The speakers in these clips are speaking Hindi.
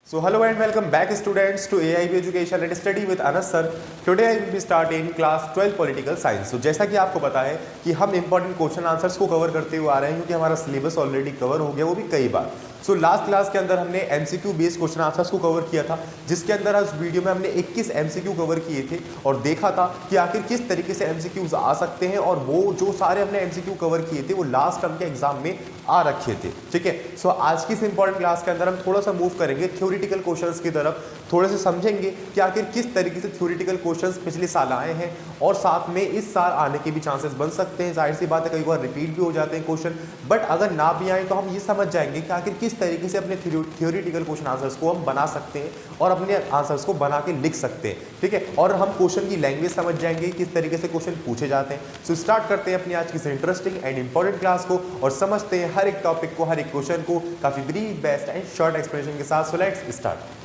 So hello and welcome back students to AIB Education and Study with Anas sir. Today I will be starting class 12 Political Science. So जैसा कि आपको पता है कि हम इंपॉर्टेंट क्वेश्चन आंसर्स को कवर करते हुए आ रहे हैं क्योंकि हमारा सिलेबस ऑलरेडी कवर हो गया, वो भी कई बार। सो लास्ट क्लास के अंदर हमने एमसीक्यू बेस्ड क्वेश्चन आंसर्स को कवर किया था, जिसके अंदर उस वीडियो में हमने 21 एमसीक्यू कवर किए थे और देखा था कि आखिर किस तरीके से एमसीक्यूज आ सकते हैं, और वो जो सारे हमने एमसीक्यू कवर किए थे वो लास्ट टर्म के एग्जाम में आ रखे थे। ठीक है, सो आज की इस इंपॉर्टेंट क्लास के अंदर हम थोड़ा सा मूव करेंगे थ्योरेटिकल क्वेश्चंस की तरफ, थोड़े से समझेंगे कि आखिर किस तरीके से थ्योरेटिकल क्वेश्चंस पिछले साल आए हैं और साथ में इस साल आने के भी चांसेस बन सकते हैं। जाहिर सी बात है, कई बार रिपीट भी हो जाते हैं क्वेश्चन, बट अगर ना भी आए तो हम ये समझ जाएंगे कि आखिर किस तरीके से अपने थ्योरेटिकल क्वेश्चन आंसर्स को हम बना सकते हैं और अपने आंसर्स को बना के लिख सकते हैं। ठीक है, और हम क्वेश्चन की लैंग्वेज समझ जाएंगे किस तरीके से क्वेश्चन पूछे जाते हैं। सो स्टार्ट करते हैं अपनी आज की इंटरेस्टिंग एंड इंपॉर्टेंट क्लास को और समझते हैं हर एक टॉपिक को, हर एक क्वेश्चन को काफी brief, best and short explanation के साथ। So let's start.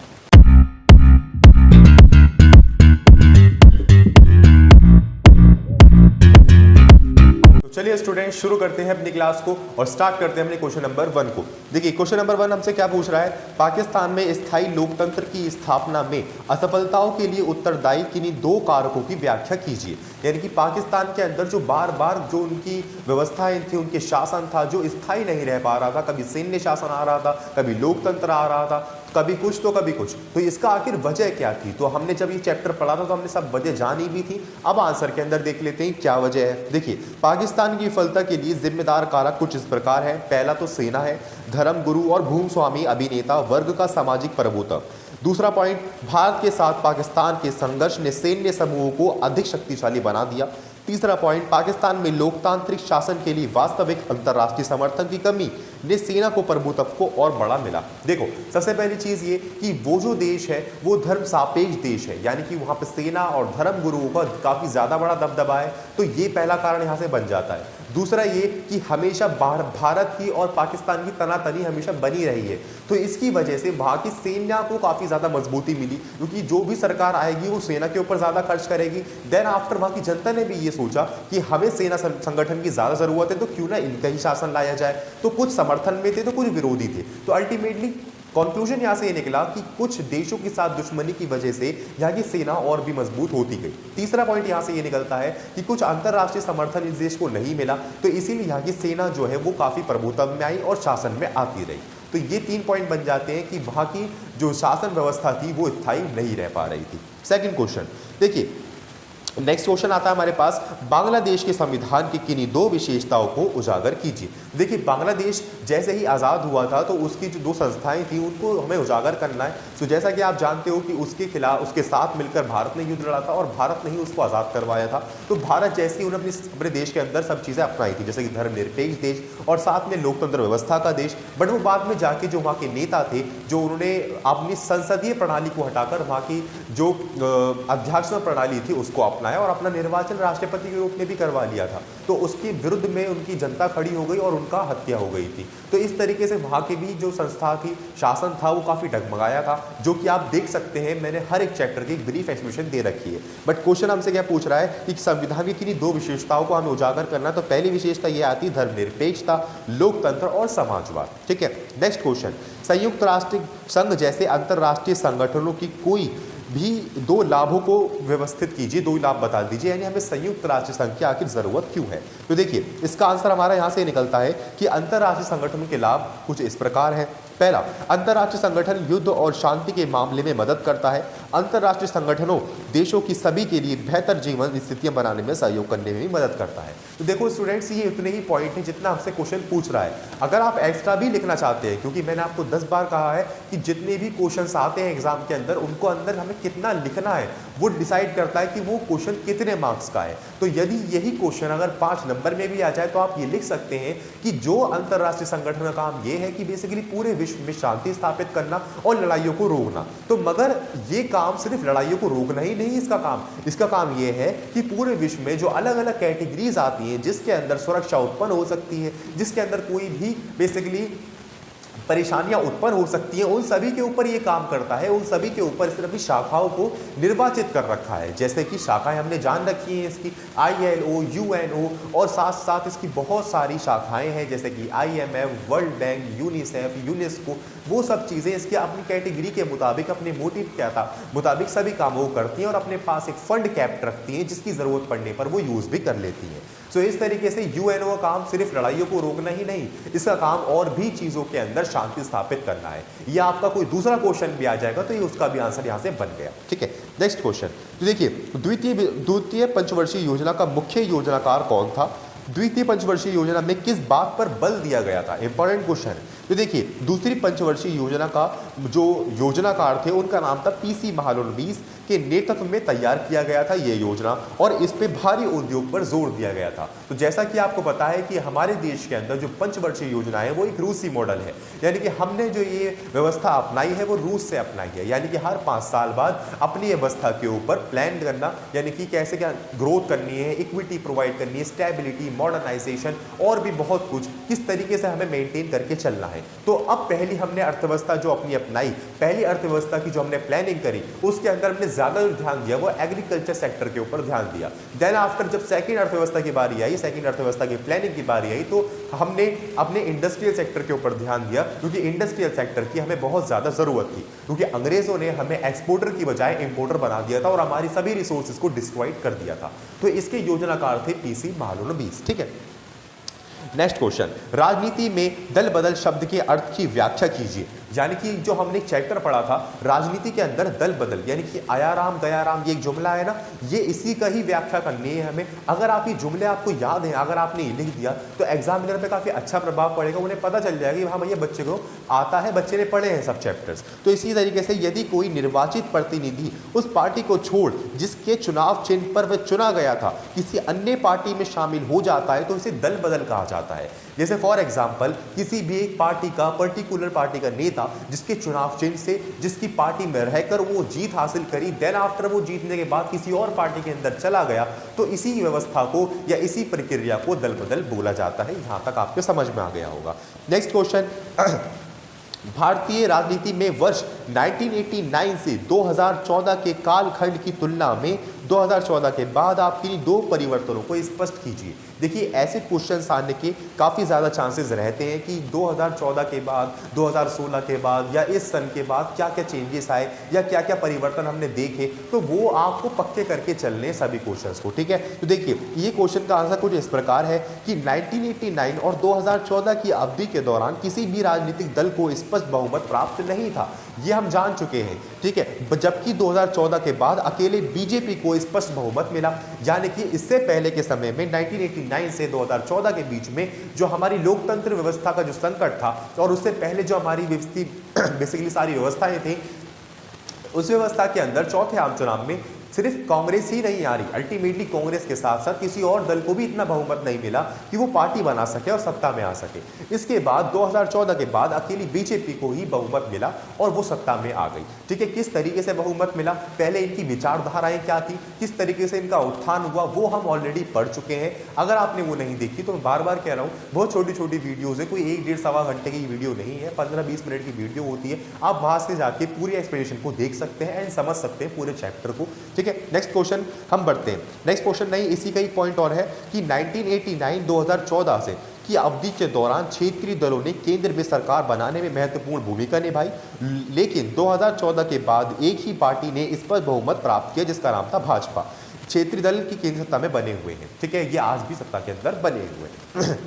चलिए स्टूडेंट शुरू करते हैं अपनी क्लास को और स्टार्ट करते हैं अपने क्वेश्चन नंबर 1 को। देखिए क्वेश्चन नंबर 1 हमसे क्या पूछ रहा है, पाकिस्तान में स्थायी लोकतंत्र की स्थापना में असफलताओं के लिए उत्तरदायी किन्हीं 2 कारकों की व्याख्या कीजिए। यानी कि पाकिस्तान के अंदर जो बार बार जो उनकी व्यवस्थाएं थी, उनके शासन था जो स्थायी नहीं रह पा रहा था, कभी सैन्य शासन आ रहा था, कभी लोकतंत्र आ रहा था, कभी कुछ तो कभी कुछ, तो इसका आखिर वजह क्या थी। तो हमने जब ये चैप्टर पढ़ा था तो हमने सब वजह जानी भी थी। अब आंसर के अंदर देख लेते हैं क्या वजह है। देखिए पाकिस्तान की विफलता के लिए जिम्मेदार कारक कुछ इस प्रकार है। पहला तो सेना है, धर्म गुरु और भूस्वामी अभिनेता वर्ग का सामाजिक प्रभुत्व। दूसरा पॉइंट, भारत के साथ पाकिस्तान के संघर्ष ने सैन्य समूहों को अधिक शक्तिशाली बना दिया। तीसरा पॉइंट, पाकिस्तान में लोकतांत्रिक शासन के लिए वास्तविक अंतर्राष्ट्रीय समर्थन की कमी ने सेना को प्रभुत्व को और बड़ा मिला। देखो सबसे पहली चीज ये कि वो जो देश है वो धर्म सापेक्ष देश है, यानी कि वहां पर सेना और धर्म गुरुओं का काफी ज्यादा बड़ा दबदबा है, तो ये पहला कारण यहां से बन जाता है। दूसरा ये कि हमेशा भारत की और पाकिस्तान की तनातनी हमेशा बनी रही है, तो इसकी वजह से वहां की सेना को काफी ज्यादा मजबूती मिली, क्योंकि जो भी सरकार आएगी वो सेना के ऊपर ज्यादा खर्च करेगी। देन आफ्टर वहां की जनता ने भी ये सोचा कि हमें सेना संगठन की ज्यादा जरूरत है, तो क्यों ना इनका ही शासन लाया जाए। तो कुछ समर्थन में थे तो कुछ विरोधी थे, तो अल्टीमेटली कंक्लूजन यहां से ये निकला कि कुछ देशों के साथ दुश्मनी की वजह से यहाँ की सेना और भी मजबूत होती गई। तीसरा पॉइंट यहां से ये निकलता है कि कुछ अंतरराष्ट्रीय समर्थन इस देश को नहीं मिला, तो इसीलिए यहाँ की सेना जो है वो काफी प्रभुत्व में आई और शासन में आती रही। तो ये 3 पॉइंट बन जाते हैं कि वहां की जो शासन व्यवस्था थी वो स्थायी नहीं रह पा रही थी। सेकेंड क्वेश्चन देखिए, नेक्स्ट क्वेश्चन आता है हमारे पास, बांग्लादेश के संविधान की किन्हीं 2 विशेषताओं को उजागर कीजिए। देखिए बांग्लादेश जैसे ही आज़ाद हुआ था तो उसकी जो 2 संस्थाएं थी उनको हमें उजागर करना है। तो जैसा कि आप जानते हो कि उसके खिलाफ उसके साथ मिलकर भारत ने युद्ध लड़ा था और भारत ने ही उसको आज़ाद करवाया था। तो भारत जैसे ही उन्होंने अपने देश के अंदर सब चीज़ें अपनाई थी, जैसे कि धर्मनिरपेक्ष देश और साथ में लोकतंत्र व्यवस्था का देश, बट वो बाद में जाके जो वहाँ के नेता थे, जो उन्होंने अपनी संसदीय प्रणाली को हटाकर वहाँ की जो अध्यक्षता प्रणाली थी उसको अपनाया और अपना निर्वाचन राष्ट्रपति के रूप में भी करवा लिया था, तो उसके विरुद्ध में उनकी जनता खड़ी हो गई और उनका हत्या हो गई थी। तो इस तरीके से वहाँ के भी जो संस्था थी, शासन था, वो काफ़ी डगमगाया था, जो कि आप देख सकते हैं। मैंने हर एक चैप्टर की ब्रीफ एक्सप्लेनेशन दे रखी है, बट क्वेश्चन हमसे क्या पूछ रहा है कि संविधान की किन्हीं 2 विशेषताओं को हमें उजागर करना। तो पहली विशेषता ये आती है धर्मनिरपेक्षता, लोकतंत्र और समाजवाद। ठीक है, नेक्स्ट क्वेश्चन, संयुक्त राष्ट्र संघ जैसे अंतरराष्ट्रीय संगठनों की कोई भी 2 लाभों को व्यवस्थित कीजिए, 2 लाभ बता दीजिए, यानी हमें संयुक्त राष्ट्र संघ की आखिर जरूरत क्यों है। तो देखिए इसका आंसर हमारा यहां से निकलता है कि अंतरराष्ट्रीय संगठनों के लाभ कुछ इस प्रकार है। पहला, अंतरराष्ट्रीय संगठन युद्ध और शांति के मामले में मदद करता है। अंतरराष्ट्रीय संगठनों देशों की सभी के लिए बेहतर जीवन स्थितियां बनाने में सहयोग करने में भी मदद करता है। तो देखो स्टूडेंट्स, ये इतने ही पॉइंट है जितना आपसे क्वेश्चन पूछ रहा है। अगर आप एक्स्ट्रा भी लिखना चाहते हैं, क्योंकि मैंने आपको 10 बार कहा है कि जितने भी क्वेश्चन आते हैं एग्जाम के अंदर, उनको अंदर हमें कितना लिखना है वो डिसाइड करता है कि वो क्वेश्चन कितने मार्क्स का है। तो यदि यही क्वेश्चन अगर 5 नंबर में भी आ जाए तो आप ये लिख सकते हैं कि जो अंतरराष्ट्रीय संगठन का काम ये है कि बेसिकली पूरे विश्व में शांति स्थापित करना और लड़ाइयों को रोकना। तो मगर ये काम सिर्फ लड़ाइयों को रोकना ही नहीं इसका काम ये है कि पूरे विश्व में जो अलग अलग कैटेगरीज आती हैं, जिसके अंदर सुरक्षा उत्पन्न हो सकती है, जिसके अंदर कोई भी बेसिकली परेशानियां उत्पन्न हो सकती हैं, उन सभी के ऊपर ये काम करता है, उन सभी के ऊपर इसने अपनी शाखाओं को निर्वाचित कर रखा है। जैसे कि शाखाएं हमने जान रखी हैं इसकी ILO, UNO और साथ साथ इसकी बहुत सारी शाखाएं हैं जैसे कि IMF, world bank, UNICEF, UNESCO, वो सब चीज़ें इसकी अपनी कैटेगरी के मुताबिक, अपने मोटिव क्या था मुताबिक सभी कामों को करती हैं और अपने पास एक फंड कैप रखती हैं जिसकी ज़रूरत पड़ने पर वो यूज़ भी कर लेती हैं। तो इस तरीके से UNO का काम सिर्फ लड़ाइयों को रोकना ही नहीं, इसका काम और भी चीज़ों के अंदर शांति स्थापित करना है। ये आपका कोई दूसरा क्वेश्चन भी आ जाएगा तो ये उसका भी आंसर यहाँ से बन गया। ठीक है, नेक्स्ट क्वेश्चन। तो देखिए, द्वितीय पंचवर्षीय योजना का मुख्य योजनाकार कौन था? द्वितीय पंचवर्षीय योजना में किस बात पर बल दिया गया था? इंपॉर्टेंट क्वेश्चन है। तो देखिए, दूसरी पंचवर्षीय योजना का जो योजनाकार थे उनका नाम था PC महालनोबिस के नेतृत्व में तैयार किया गया था ये योजना, और इस पे भारी उद्योग पर जोर दिया गया था। तो जैसा कि आपको पता है कि हमारे देश के अंदर जो पंचवर्षीय योजना है वो एक रूसी मॉडल है, यानी कि हमने जो ये व्यवस्था अपनाई है वो रूस से अपनाई है, यानी कि हर 5 साल बाद अपनी व्यवस्था के ऊपर प्लान करना, यानी कि कैसे क्या ग्रोथ करनी है, इक्विटी प्रोवाइड करनी है, स्टेबिलिटी, मॉडर्नाइजेशन और भी बहुत कुछ, किस तरीके से हमें मेंटेन करके चलना है। तो अब पहली हमने अर्थव्यवस्था जो अपनी अपनाई, पहली अर्थव्यवस्था की जो हमने प्लानिंग करी उसके अंदर हमने ज्यादा जो ध्यान दिया वो एग्रीकल्चर सेक्टर के ऊपर ध्यान दिया। देन आफ्टर जब सेकंड अर्थव्यवस्था की बारी आई, सेकंड अर्थव्यवस्था की प्लानिंग की बारी आई, तो हमने अपने इंडस्ट्रियल सेक्टर के ऊपर ध्यान दिया, क्योंकि इंडस्ट्रियल सेक्टर की हमें बहुत ज्यादा जरूरत थी, क्योंकि अंग्रेजों ने हमें एक्सपोर्टर की बजाय इंपोर्टर बना दिया था और हमारी सभी रिसोर्सेज को डिस्ट्रॉय कर दिया था। तो इसके योजनाकार थे PC महालनोबिस। ठीक है, नेक्स्ट क्वेश्चन। राजनीति में दल बदल शब्द के अर्थ की व्याख्या कीजिए। यानी कि जो हमने चैप्टर पढ़ा था राजनीति के अंदर दल बदल, यानी कि आयाराम गयाराम, ये एक जुमला है ना, ये इसी का ही व्याख्या करनी है हमें। अगर आप ये जुमले आपको याद हैं, अगर आपने ये लिख दिया तो एग्जामिनर पे काफी अच्छा प्रभाव पड़ेगा, उन्हें पता चल जाएगा कि हाँ भैया बच्चे को आता है, बच्चे ने पढ़े हैं सब चैप्टर्स। तो इसी तरीके से यदि कोई निर्वाचित प्रतिनिधि उस पार्टी को छोड़ जिसके चुनाव चिन्ह पर वह चुना गया था किसी अन्य पार्टी में शामिल हो जाता है तो इसे दल बदल कहा जाता है। जैसे फॉर एग्जाम्पल किसी भी एक पार्टी का, पर्टिकुलर पार्टी का नेता जिसके चुनाव चिन्ह से जिसकी पार्टी में रहकर वो जीत हासिल करी, देन आफ्टर वो जीतने के बाद किसी और पार्टी के अंदर चला गया, तो इसी व्यवस्था को या इसी प्रक्रिया को दल बदल बोला जाता है। यहां तक आपको समझ में आ गया होगा। Next question. भारतीय राजनीति में वर्ष 1989 से 2014 के कालखंड की तुलना में 2014 के बाद आप किन्हीं 2 परिवर्तनों को स्पष्ट कीजिए। देखिए, ऐसे क्वेश्चंस आने के काफ़ी ज़्यादा चांसेस रहते हैं कि 2014 के बाद, 2016 के बाद या इस सन के बाद क्या क्या चेंजेस आए या क्या क्या परिवर्तन हमने देखे, तो वो आपको पक्के करके चलने सभी क्वेश्चंस को। ठीक है, तो देखिए ये क्वेश्चन का आंसर कुछ इस प्रकार है कि 1989 और 2014 की अवधि के दौरान किसी भी राजनीतिक दल को स्पष्ट बहुमत प्राप्त नहीं था, ये हम जान चुके हैं। ठीक है, जबकि 2014 के बाद अकेले बीजेपी को स्पष्ट बहुमत मिला, यानी कि इससे पहले के समय में 1989 से 2014 के बीच में जो हमारी लोकतंत्र व्यवस्था का जो संकट था और उससे पहले जो हमारी बेसिकली सारी व्यवस्थाएं थी, उस व्यवस्था के अंदर चौथे आम चुनाव में सिर्फ कांग्रेस ही नहीं आ रही, अल्टीमेटली कांग्रेस के साथ साथ किसी और दल को भी इतना बहुमत नहीं मिला कि वो पार्टी बना सके और सत्ता में आ सके। इसके बाद 2014 के बाद अकेली बीजेपी को ही बहुमत मिला और वो सत्ता में आ गई। ठीक है, किस तरीके से बहुमत मिला, पहले इनकी विचारधाराएं क्या थी, किस तरीके से इनका उत्थान हुआ, वो हम ऑलरेडी पढ़ चुके हैं। अगर आपने वो नहीं देखी तो मैं बार बार कह रहा हूँ, बहुत छोटी छोटी वीडियोज है, कोई 1 डेढ़ सवा घंटे की वीडियो नहीं है, 15-20 मिनट की वीडियो होती है। आप वहां से जाके पूरी एक्सप्लेनेशन को देख सकते हैं एंड समझ सकते हैं पूरे चैप्टर को। ठीक है, नेक्स्ट क्वेश्चन हम बढ़ते हैं। नेक्स्ट क्वेश्चन नहीं, इसी का एक पॉइंट और है कि 1989-2014 से की अवधि के दौरान क्षेत्रीय दलों ने केंद्र में सरकार बनाने में महत्वपूर्ण भूमिका निभाई, लेकिन 2014 के बाद एक ही पार्टी ने इस पर बहुमत प्राप्त किया जिसका नाम था भाजपा। क्षेत्रीय दल की केंद्र सत्ता में बने हुए हैं। ठीक है, ये आज भी सत्ता के अंदर बने हुए हैं।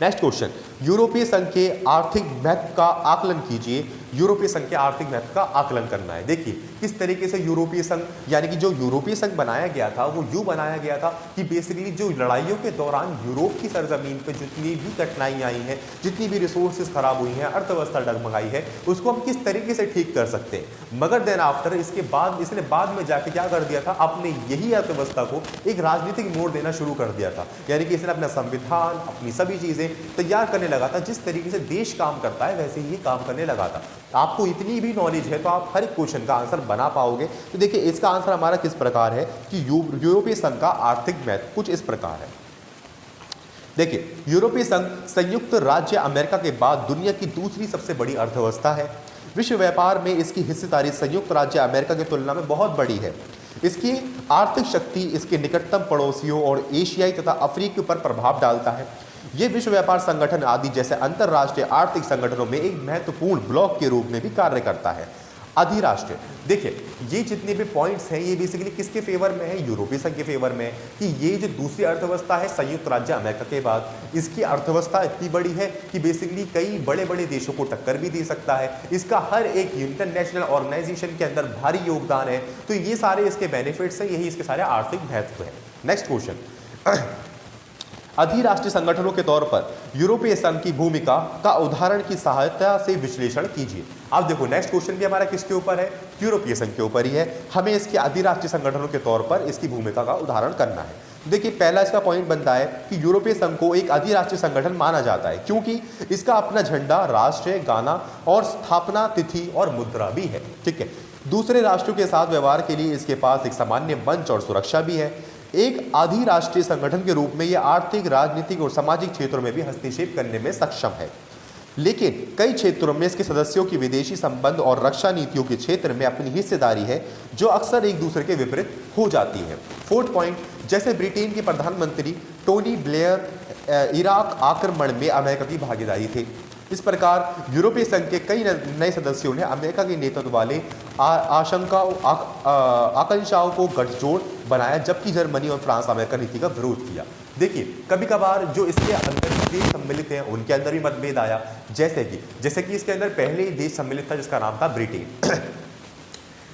नेक्स्ट क्वेश्चन, यूरोपीय संघ के आर्थिक महत्व का आकलन कीजिए। यूरोपीय संघ के आर्थिक महत्व का आकलन करना है। देखिए किस तरीके से यूरोपीय संघ, यानी कि जो यूरोपीय संघ बनाया गया था वो यूं बनाया गया था कि बेसिकली जो लड़ाइयों के दौरान यूरोप की सरजमीन पर जितनी भी कठिनाई आई हैं, जितनी भी रिसोर्सेज खराब हुई हैं, अर्थव्यवस्था डगमगाई है, उसको हम किस तरीके से ठीक कर सकते हैं। मगर देन आफ्टर इसके बाद इसने बाद में जाके क्या कर दिया था, अपने यही अर्थव्यवस्था को एक राजनीतिक मोड़ देना शुरू कर दिया था। यानी कि इसने अपना संविधान, अपनी सभी चीजें तैयार करने लगा था। जिस तरीके से देश काम करता है वैसे ही काम करने लगा था। आपको इतनी भी नॉलेज है तो आप हर एक क्वेश्चन का आंसर बना पाओगे। तो देखिए इसका आंसर हमारा किस प्रकार है कि यूरोपीय संघ का आर्थिक महत्व कुछ इस प्रकार है। देखिए, यूरोपीय संघ संयुक्त राज्य अमेरिका के बाद दुनिया की दूसरी सबसे बड़ी अर्थव्यवस्था है। विश्व व्यापार में इसकी हिस्सेदारी संयुक्त राज्य अमेरिका की तुलना में बहुत बड़ी है। इसकी आर्थिक शक्ति इसके निकटतम पड़ोसियों और एशियाई तथा अफ्रीकी पर प्रभाव डालता है। ये विश्व व्यापार संगठन आदि जैसे अंतरराष्ट्रीय आर्थिक संगठनों में एक महत्वपूर्ण ब्लॉक के रूप में भी कार्य करता है। अधिराष्ट्रीय, देखिए ये जितने भी पॉइंट्स हैं ये बेसिकली किसके फेवर में है, यूरोपीय संघ के फेवर में है कि ये जो दूसरी अर्थव्यवस्था है संयुक्त राज्य अमेरिका के बाद, इसकी अर्थव्यवस्था इतनी बड़ी है कि बेसिकली कई बड़े बड़े देशों को टक्कर भी दे सकता है। इसका हर एक इंटरनेशनल ऑर्गेनाइजेशन के अंदर भारी योगदान है। तो ये सारे इसके बेनिफिट्स हैं, यही इसके सारे आर्थिक महत्व है। नेक्स्ट क्वेश्चन, अधिराष्ट्रीय संगठनों के तौर पर यूरोपीय संघ की भूमिका का उदाहरण की सहायता से विश्लेषण कीजिए। अब देखो नेक्स्ट क्वेश्चन भी हमारा किसके ऊपर है, यूरोपीय संघ के ऊपर ही है। हमें इसके अधिराष्ट्रीय संगठनों के तौर पर इसकी भूमिका का उदाहरण करना है। देखिए पहला इसका पॉइंट बनता है कि यूरोपीय संघ को एक अधिराष्ट्रीय संगठन माना जाता है क्योंकि इसका अपना झंडा, राष्ट्र, गाना और स्थापना तिथि और मुद्रा भी है। ठीक है, दूसरे राष्ट्रों के साथ व्यवहार के लिए इसके पास एक सामान्य मंच और सुरक्षा भी है। एक अधिराष्ट्रीय संगठन के रूप में यह आर्थिक, राजनीतिक और सामाजिक क्षेत्रों में भी हस्तक्षेप करने में सक्षम है, लेकिन कई क्षेत्रों में इसके सदस्यों की विदेशी संबंध और रक्षा नीतियों के क्षेत्र में अपनी हिस्सेदारी है जो अक्सर एक दूसरे के विपरीत हो जाती है। फोर्थ पॉइंट, जैसे ब्रिटेन के प्रधानमंत्री टोनी ब्लेयर इराक आक्रमण में अमेरिका की भागीदारी थे, इस प्रकार यूरोपीय संघ के कई नए सदस्यों ने अमेरिका के नेतृत्व वाले आकांक्षाओं को गठजोड़ बनाया, जबकि जर्मनी और फ्रांस अमेरिका नीति का विरोध किया। देखिए कभी कभार जो इसके अंदर देश सम्मिलित हैं उनके अंदर भी मतभेद आया, जैसे कि इसके अंदर पहले ही देश सम्मिलित था जिसका नाम था ब्रिटेन।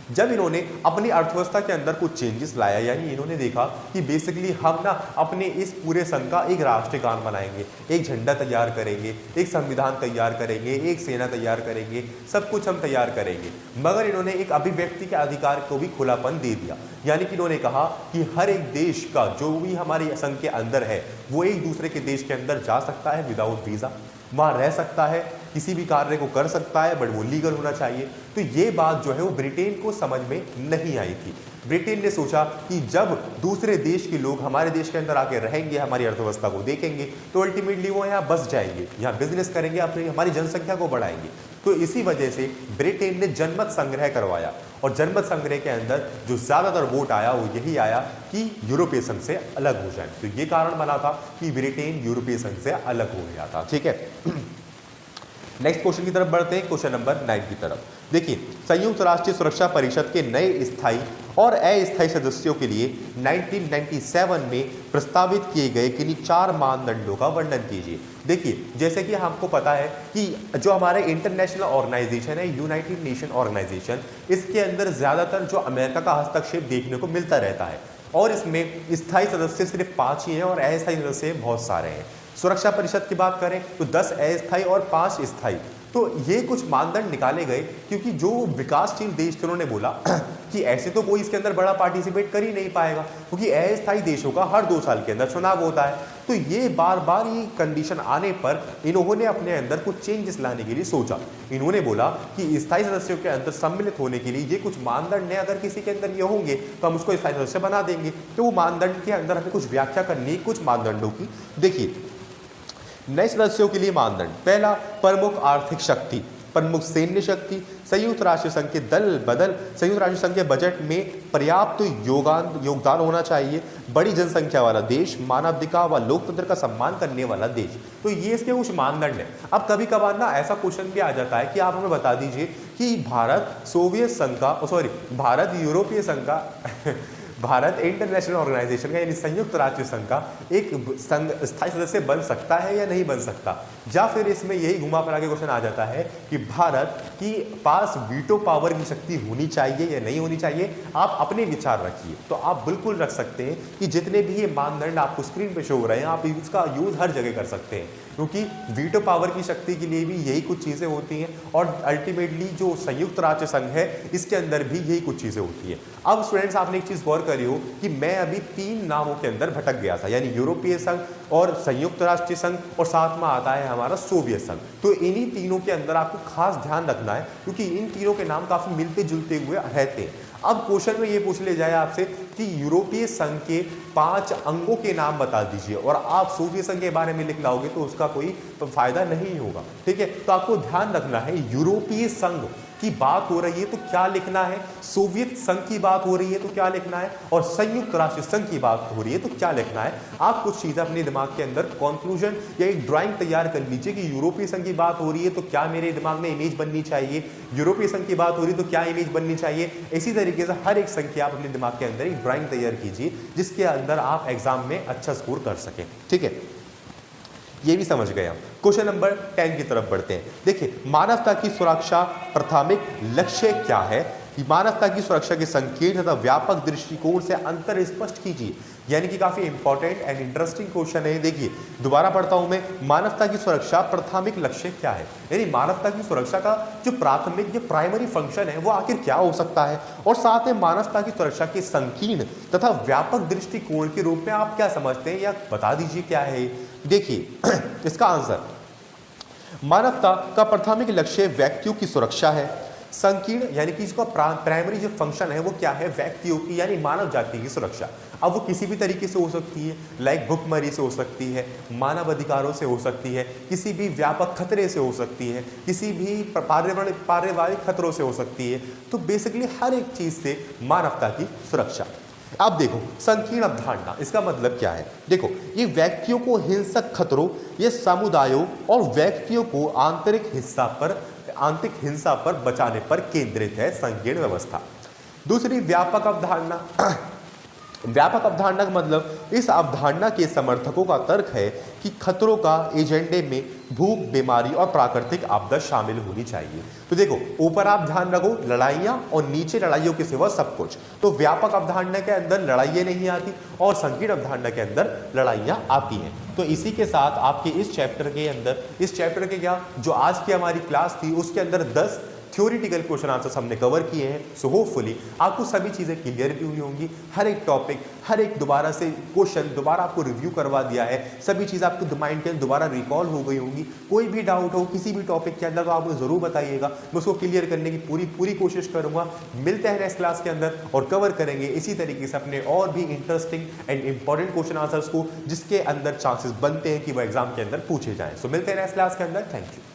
जब इन्होंने अपनी अर्थव्यवस्था के अंदर कुछ चेंजेस लाया, यानी इन्होंने देखा कि बेसिकली हम ना अपने इस पूरे संघ का एक राष्ट्रीय गान बनाएंगे, एक झंडा तैयार करेंगे, एक संविधान तैयार करेंगे, एक सेना तैयार करेंगे, सब कुछ हम तैयार करेंगे, मगर इन्होंने एक अभिव्यक्ति के अधिकार को भी खुलापन दे दिया। यानी कि इन्होंने कहा कि हर एक देश का जो भी हमारे संघ के अंदर है वो एक दूसरे के देश के अंदर जा सकता है विदाउट वीज़ा, वहाँ रह सकता है, किसी भी कार्य को कर सकता है, बट वो लीगल होना चाहिए। तो ये बात जो है वो ब्रिटेन को समझ में नहीं आई थी। ब्रिटेन ने सोचा कि जब दूसरे देश के लोग हमारे देश के अंदर आके रहेंगे, हमारी अर्थव्यवस्था को देखेंगे, तो अल्टीमेटली वो यहाँ बस जाएंगे, यहाँ बिजनेस करेंगे, अपनी हमारी जनसंख्या को बढ़ाएंगे। तो इसी वजह से ब्रिटेन ने जनमत संग्रह करवाया, और जनमत संग्रह के अंदर जो ज़्यादातर वोट आया वो यही आया कि यूरोपीय संघ से अलग हो जाए। तो ये कारण बना था कि ब्रिटेन यूरोपीय संघ से अलग हो गया था। ठीक है, नेक्स्ट क्वेश्चन की तरफ बढ़ते हैं, क्वेश्चन नंबर 9 की तरफ। देखिए, संयुक्त राष्ट्रीय सुरक्षा परिषद के नए स्थायी और अस्थायी सदस्यों के लिए 1997 में प्रस्तावित किए गए किन्हीं 4 मानदंडों का वर्णन कीजिए। देखिए, जैसे कि हमको पता है कि जो हमारे इंटरनेशनल ऑर्गेनाइजेशन है, यूनाइटेड नेशन ऑर्गेनाइजेशन, इसके अंदर ज़्यादातर जो अमेरिका का हस्तक्षेप देखने को मिलता रहता है, और इसमें स्थायी सदस्य सिर्फ 5 ही हैं और अस्थायी सदस्य बहुत सारे हैं। सुरक्षा परिषद की बात करें तो 10 अस्थायी और 5 स्थायी। तो ये कुछ मानदंड निकाले गए क्योंकि जो विकासशील देश थे उन्होंने बोला कि ऐसे तो कोई इसके अंदर बड़ा पार्टिसिपेट कर ही नहीं पाएगा, क्योंकि अस्थायी देशों का हर 2 साल के अंदर चुनाव होता है। तो ये बार बार ये कंडीशन आने पर इन्होंने अपने अंदर कुछ चेंजेस लाने के लिए सोचा। इन्होंने बोला कि स्थायी सदस्यों के अंदर सम्मिलित होने के लिए ये कुछ मानदंड है, अगर किसी के अंदर ये होंगे तो हम उसको स्थायी सदस्य बना देंगे। तो वो मानदंड के अंदर हमें कुछ व्याख्या करनी है कुछ मानदंडों की। देखिए, नए सदस्यों के लिए मानदंड, पहला प्रमुख आर्थिक शक्ति, प्रमुख सैन्य शक्ति, संयुक्त राष्ट्र संघ के दल बदल, संयुक्त राष्ट्र संघ के बजट में पर्याप्त योगदान होना चाहिए, बड़ी जनसंख्या वाला देश, मानवाधिकार व लोकतंत्र का सम्मान करने वाला देश। तो ये इसके कुछ मानदंड है। अब कभी कभार ना ऐसा क्वेश्चन भी आ जाता है कि आप हमें बता दीजिए कि भारत यूरोपीय संघ का भारत इंटरनेशनल ऑर्गेनाइजेशन का यानी संयुक्त राष्ट्र संघ का एक संघ स्थायी सदस्य बन सकता है या नहीं बन सकता, या फिर इसमें यही घुमा फिरा के क्वेश्चन आ जाता है कि भारत की पास वीटो पावर की शक्ति होनी चाहिए या नहीं होनी चाहिए। आप अपने विचार रखिए, तो आप बिल्कुल रख सकते हैं कि जितने भी ये मानदंड आपको स्क्रीन पे शो हो रहे हैं आप इसका यूज हर जगह कर सकते हैं, क्योंकि वीटो पावर की शक्ति के लिए भी यही कुछ चीज़ें होती हैं, और अल्टीमेटली जो संयुक्त राष्ट्र संघ है इसके अंदर भी यही कुछ चीज़ें होती हैं। अब स्टूडेंट्स आपने एक चीज़ गौर करी हो कि मैं अभी 3 नामों के अंदर भटक गया था, यानी यूरोपीय संघ और संयुक्त राष्ट्रीय संघ, और साथ में आता है हमारा सोवियत संघ। तो इन्हीं तीनों के अंदर आपको खास ध्यान रखना है, क्योंकि इन तीनों के नाम काफी मिलते जुलते हुए रहते हैं। अब क्वेश्चन में ये पूछ ले जाए आपसे कि यूरोपीय संघ के 5 अंगों के नाम बता दीजिए, और आप सोवियत संघ के बारे में लिख लाओगे तो उसका कोई फायदा नहीं होगा। ठीक है, तो आपको ध्यान रखना है यूरोपीय संघ की बात हो रही है तो क्या लिखना है, सोवियत संघ की बात हो रही है तो क्या लिखना है, और संयुक्त राष्ट्र संघ की बात हो रही है तो क्या लिखना है। आप कुछ चीजें अपने दिमाग के अंदर कंक्लूजन या एक ड्राइंग तैयार कर लीजिए कि यूरोपीय संघ की बात हो रही है तो क्या मेरे दिमाग में इमेज बननी चाहिए, यूरोपीय संघ की बात हो रही है तो क्या इमेज बननी चाहिए। इसी तरीके से हर एक संघ की आप अपने दिमाग के अंदर एक ड्राइंग तैयार कीजिए जिसके अंदर आप एग्जाम में अच्छा स्कोर कर सकें। ठीक है, ये भी समझ गए हम। क्वेश्चन नंबर 10 की तरफ बढ़ते हैं। देखिए, मानवता की सुरक्षा प्राथमिक लक्ष्य क्या है। मानवता की सुरक्षा के संकीर्ण तथा व्यापक दृष्टिकोण से अंतर स्पष्ट कीजिए, यानी कि काफी इंपॉर्टेंट एंड इंटरेस्टिंग क्वेश्चन है। देखिए, दोबारा पढ़ता हूं मैं, मानवता की सुरक्षा प्राथमिक लक्ष्य क्या है, यानी मानवता की सुरक्षा का जो प्राथमिक जो प्राइमरी फंक्शन है वो आखिर क्या हो सकता है, और साथ में मानवता की सुरक्षा के संकीर्ण तथा व्यापक दृष्टिकोण के रूप में आप क्या समझते हैं, या बता दीजिए क्या है। देखिए इसका आंसर, मानवता का प्राथमिक लक्ष्य व्यक्तियों की सुरक्षा है। संकीर्ण यानी कि इसका प्राइमरी जो फंक्शन है वो क्या है, व्यक्तियों की यानी मानव जाति की सुरक्षा। अब वो किसी भी तरीके से हो सकती है, लाइक भुखमरी से हो सकती है, मानव अधिकारों से हो सकती है, किसी भी व्यापक खतरे से हो सकती है, किसी भी पारिवारिक खतरों से हो सकती है। तो बेसिकली हर एक चीज से मानवता की सुरक्षा। अब देखो, संकीर्ण अवधारणा, इसका मतलब क्या है। देखो, ये व्यक्तियों को हिंसक खतरों, ये समुदायों और व्यक्तियों को आंतरिक हिंसा पर बचाने पर केंद्रित है संकीर्ण व्यवस्था। दूसरी, व्यापक अवधारणा। व्यापक अवधारणा का मतलब, इस अवधारणा के समर्थकों का तर्क है कि खतरों का एजेंडे में भूख, बीमारी और प्राकृतिक आपदा शामिल होनी चाहिए। तो देखो, ऊपर आप ध्यान रखो लड़ाइयाँ, और नीचे लड़ाइयों के सिवा सब कुछ। तो व्यापक अवधारणा के अंदर लड़ाइयाँ नहीं आती, और संकीर्ण अवधारणा के अंदर लड़ाइयाँ आती हैं। तो इसी के साथ आपके इस चैप्टर के अंदर, इस चैप्टर के क्या जो आज की हमारी क्लास थी उसके अंदर 10 थ्योरेटिकल क्वेश्चन आंसर्स हमने कवर किए हैं। सो होपफुली आपको सभी चीज़ें क्लियर भी हुई होंगी। हर एक टॉपिक, हर एक दोबारा से क्वेश्चन दोबारा आपको रिव्यू करवा दिया है, सभी चीज़ आपको माइंड के अंदर दोबारा रिकॉल हो गई होंगी। कोई भी डाउट हो किसी भी टॉपिक के अंदर तो आप मुझे ज़रूर बताइएगा, मैं उसको क्लियर करने की पूरी कोशिश करूँगा। मिलते हैं नेक्स्ट क्लास के अंदर और कवर करेंगे इसी तरीके से अपने और भी interesting and important question answers को, जिसके अंदर चांसेस बनते हैं कि वो एग्जाम के अंदर पूछे जाएँ। सो मिलते हैं नेक्स्ट क्लास के अंदर। Thank you.